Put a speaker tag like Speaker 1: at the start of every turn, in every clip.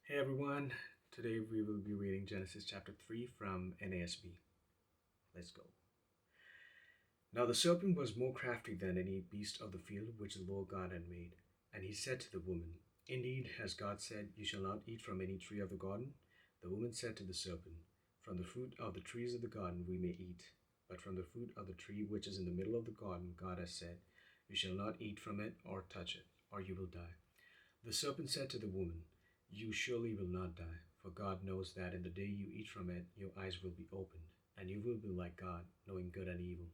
Speaker 1: Hey everyone, today we will be reading Genesis chapter 3 from NASB. Let's go. Now the serpent was more crafty than any beast of the field which the Lord God had made. And he said to the woman, Indeed, has God said, You shall not eat from any tree of the garden? The woman said to the serpent, From the fruit of the trees of the garden we may eat. But from the fruit of the tree which is in the middle of the garden, God has said, You shall not eat from it or touch it, or you will die. The serpent said to the woman, You surely will not die, for God knows that in the day you eat from it, your eyes will be opened, and you will be like God, knowing good and evil.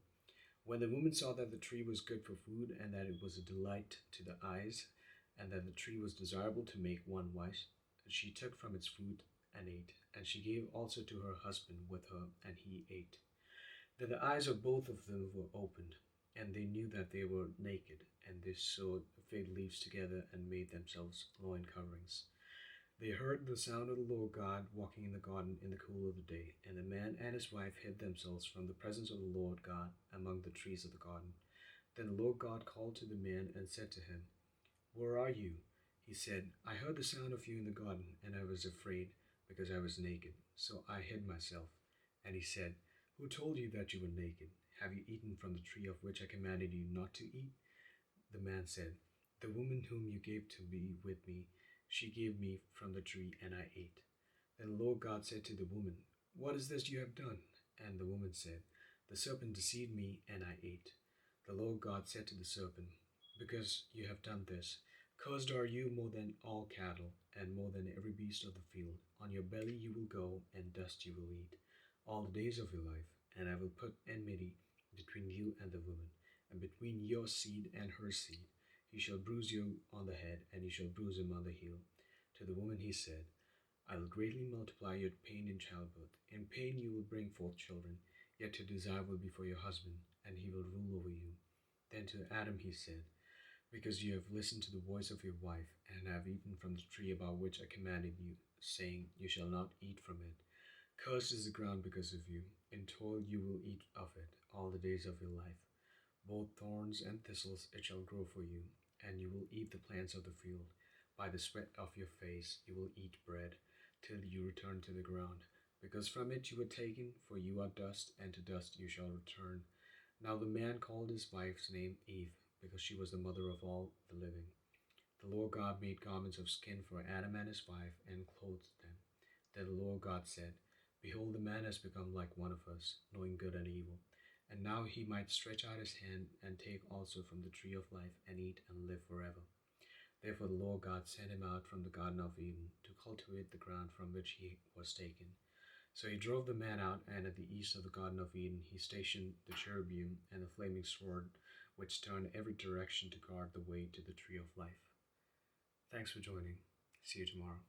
Speaker 1: When the woman saw that the tree was good for food, and that it was a delight to the eyes, and that the tree was desirable to make one wise, she took from its fruit and ate. And she gave also to her husband with her, and he ate. Then the eyes of both of them were opened, and they knew that they were naked, and they sewed fig leaves together and made themselves loin coverings. They heard the sound of the Lord God walking in the garden in the cool of the day, and the man and his wife hid themselves from the presence of the Lord God among the trees of the garden. Then the Lord God called to the man and said to him, Where are you? He said, I heard the sound of you in the garden, and I was afraid, because I was naked, so I hid myself. And he said, Who told you that you were naked? Have you eaten from the tree of which I commanded you not to eat? The man said, The woman whom you gave to be with me, she gave me from the tree, and I ate. Then the Lord God said to the woman, What is this you have done? And the woman said, The serpent deceived me, and I ate. The Lord God said to the serpent, Because you have done this, cursed are you more than all cattle, and more than every beast of the field. On your belly you will go, and dust you will eat all the days of your life. And I will put enmity between you and the woman, and between your seed and her seed. He shall bruise you on the head, and you shall bruise him on the heel. To the woman he said, I will greatly multiply your pain in childbirth. In pain you will bring forth children, yet your desire will be for your husband, and he will rule over you. Then to Adam he said, Because you have listened to the voice of your wife, and have eaten from the tree about which I commanded you, saying, You shall not eat from it. Cursed is the ground because of you. In toil you will eat of it all the days of your life. Both thorns and thistles it shall grow for you, and you will eat the plants of the field. By the sweat of your face you will eat bread, till you return to the ground, because from it you were taken, for you are dust, and to dust you shall return. Now the man called his wife's name Eve, because she was the mother of all the living. The Lord God made garments of skin for Adam and his wife, and clothed them. Then the Lord God said, Behold, the man has become like one of us, knowing good and evil. And now he might stretch out his hand and take also from the tree of life and eat and live forever. Therefore the Lord God sent him out from the Garden of Eden to cultivate the ground from which he was taken. So he drove the man out, and at the east of the Garden of Eden he stationed the cherubim and the flaming sword, which turned every direction to guard the way to the tree of life. Thanks for joining. See you tomorrow.